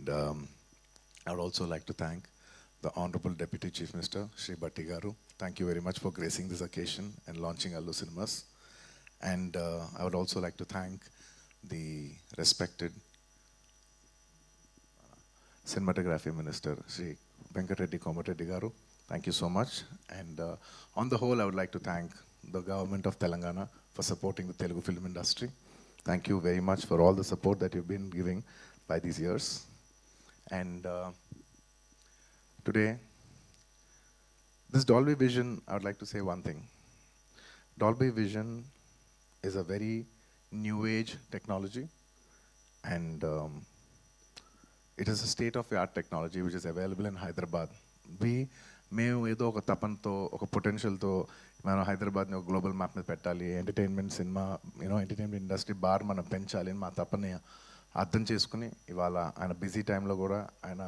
And I would also like to thank the Honorable Deputy Chief Minister, Shri Bhatti Garu. Thank you very much for gracing this occasion and launching Allu Cinemas. And I would also like to thank the respected Cinematography Minister, Shri Venkatreddy Komareddy Garu. Thank you so much. And on the whole, I would like to thank the government of Telangana for supporting the Telugu film industry. Thank you very much for all the support that you've been giving by these years. And today, this Dolby Vision, I would like to say one thing. Dolby Vision is a very new age technology, and it is a state-of-the-art technology which is available in Hyderabad. మేము ఏదో ఒక తపనతో ఒక పొటెన్షియల్తో మనం హైదరాబాద్ని ఒక global map మీద పెట్టాలి, entertainment cinema entertainment industry bar మనం పెంచాలి అని మా తపని అర్థం చేసుకుని ఇవాళ ఆయన బిజీ టైంలో కూడా ఆయన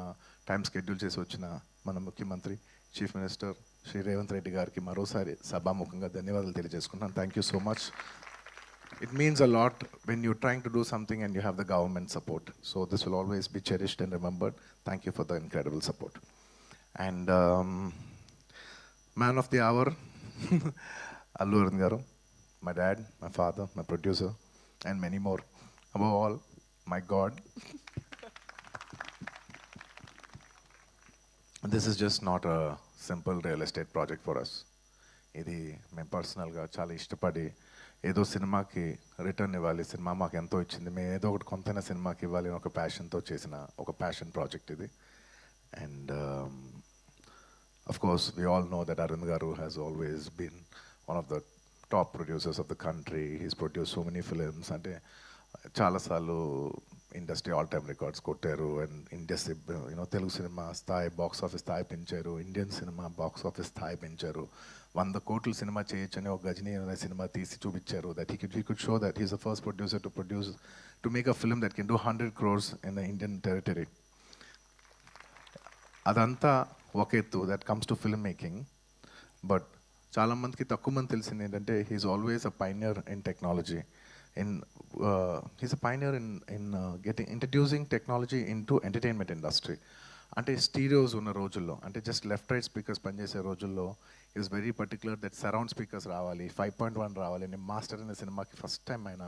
టైం స్కెడ్యూల్ చేసి వచ్చిన మన ముఖ్యమంత్రి చీఫ్ మినిస్టర్ శ్రీ రేవంత్ రెడ్డి గారికి మరోసారి సభాముఖంగా ధన్యవాదాలు తెలియజేసుకుంటున్నాను. Thank you so much. It means a lot when you're trying to do something and you have the government support. So this will always be cherished and remembered. Thank you for the incredible support. And man of the hour, Allu Arjun Garu, my dad, my father, my producer, and many more. Above all, my God. This is just not a simple real estate project for us. ఇది మేము పర్సనల్గా చాలా ఇష్టపడి ఏదో సినిమాకి return ఇవ్వాలి, cinema మాకు ఎంతో ఇచ్చింది, మేము ఏదో ఒకటి కొంతైనా సినిమాకి ఇవ్వాలి అని ఒక ప్యాషన్తో చేసిన ఒక ప్యాషన్ ప్రాజెక్ట్ ఇది. And of course we all know that Arvind Garu has always been one of the top producers of the country. He's produced so many films, అంటే చాలాసార్లు ఇండస్ట్రీ ఆల్ టైమ్ రికార్డ్స్ కొట్టారు. And industry Telugu cinema స్థాయి box office స్థాయి పెంచారు, Indian cinema box office స్థాయి పెంచారు. 100 కోట్లు cinema చేయొచ్చని ఒక గజనీ అనే సినిమా తీసి చూపించారు. That he could show that he's the first producer to make a film that can do 100 crores in the Indian territory. అదంతా ఒక ఎత్తు, that comes to film making. But చాలామందికి తక్కువ మంది తెలిసింది ఏంటంటే he's always a pioneer in technology. He's a pioneer in introducing technology into entertainment industry. అంటే స్టీరియోస్ ఉన్న రోజుల్లో, అంటే జస్ట్ లెఫ్ట్ రైట్ స్పీకర్స్ పనిచేసే రోజుల్లో is very particular that surround speakers రావాలి, 5.1 రావాలి. నేను మాస్టర్ అనే సినిమాకి ఫస్ట్ టైం ఆయన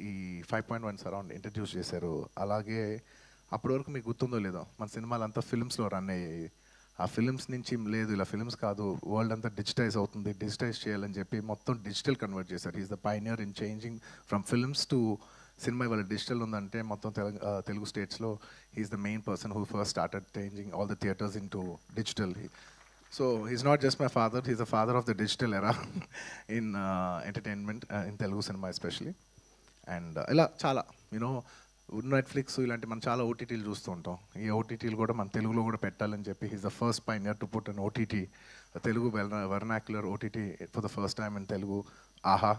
ఈ 5.1 సరౌండ్ ఇంట్రడ్యూస్ చేశారు. అలాగే అప్పటి వరకు మీకు గుర్తుందో లేదో మన సినిమాలు అంతా ఫిల్మ్స్లో రన్ అయ్యాయి. ఆ ఫిల్మ్స్ నుంచి లేదు ఇలా ఫిల్మ్స్ కాదు, వరల్డ్ అంతా డిజిటైజ్ అవుతుంది, డిజిటైజ్ చేయాలని చెప్పి మొత్తం డిజిటల్ కన్వర్ట్ చేశారు. Is the pioneer in changing from films to cinema. ఇవాళ డిజిటల్ ఉందంటే మొత్తం తెలుగు స్టేట్స్లో he's the main person who first started changing all the theatres into digital. So he's not just my father, he's the father of the digital era in entertainment in Telugu cinema especially. And ఇలా చాలా Netflix ఇలాంటి మనం చాలా ఓటీటీలు చూస్తూ ఉంటాం. ఈ ఓటీటీలు కూడా మన తెలుగులో కూడా పెట్టాలని చెప్పి he's the first pioneer to put an OTT, Telugu vernacular OTT for the first time in Telugu. ఆహా,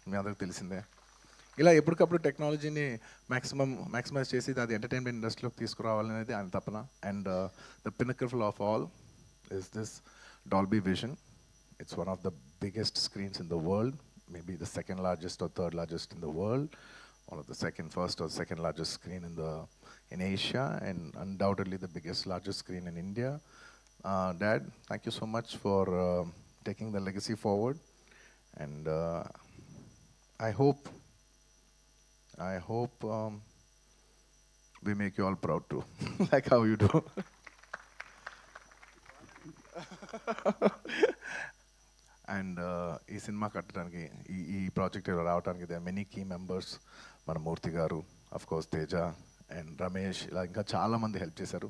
మీ అందరికి తెలిసిందే. ఇలా ఎప్పటికప్పుడు టెక్నాలజీని మ్యాక్సిమైజ్ చేసి అది ఎంటర్టైన్మెంట్ ఇండస్ట్రీలోకి తీసుకురావాలనేది ఆయన తపన. And the pinnacle of all is this Dolby Vision. It's one of the biggest screens in the world, maybe the second largest or third largest in the world. One of the first or second largest screen in Asia, and undoubtedly the largest screen in India. Dad, thank you so much for taking the legacy forward, and I hope we make you all proud too, like how you do. And ఈ cinema కట్టడానికి ఈ project రావడానికి there are many key members. మన Murthy garu, of course Teja and Ramesh, ఇలా ఇంకా చాలామంది help చేశారు.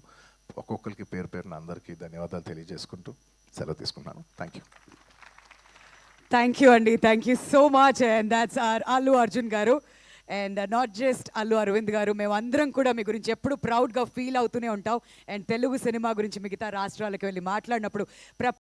ఒక్కొక్కరికి పేరు పేరున అందరికీ ధన్యవాదాలు తెలియజేసుకుంటూ సెలవు తీసుకున్నాను. Thank you. Thank you, Andy. Thank you so much. And that's our Allu Arjun Garu. And not just Allu Arvind Garu, మేము అందరం కూడా మీ గురించి ఎప్పుడు ప్రౌడ్గా ఫీల్ అవుతూనే ఉంటాం. అండ్ తెలుగు సినిమా గురించి మిగతా రాష్ట్రాలకు వెళ్ళి మాట్లాడినప్పుడు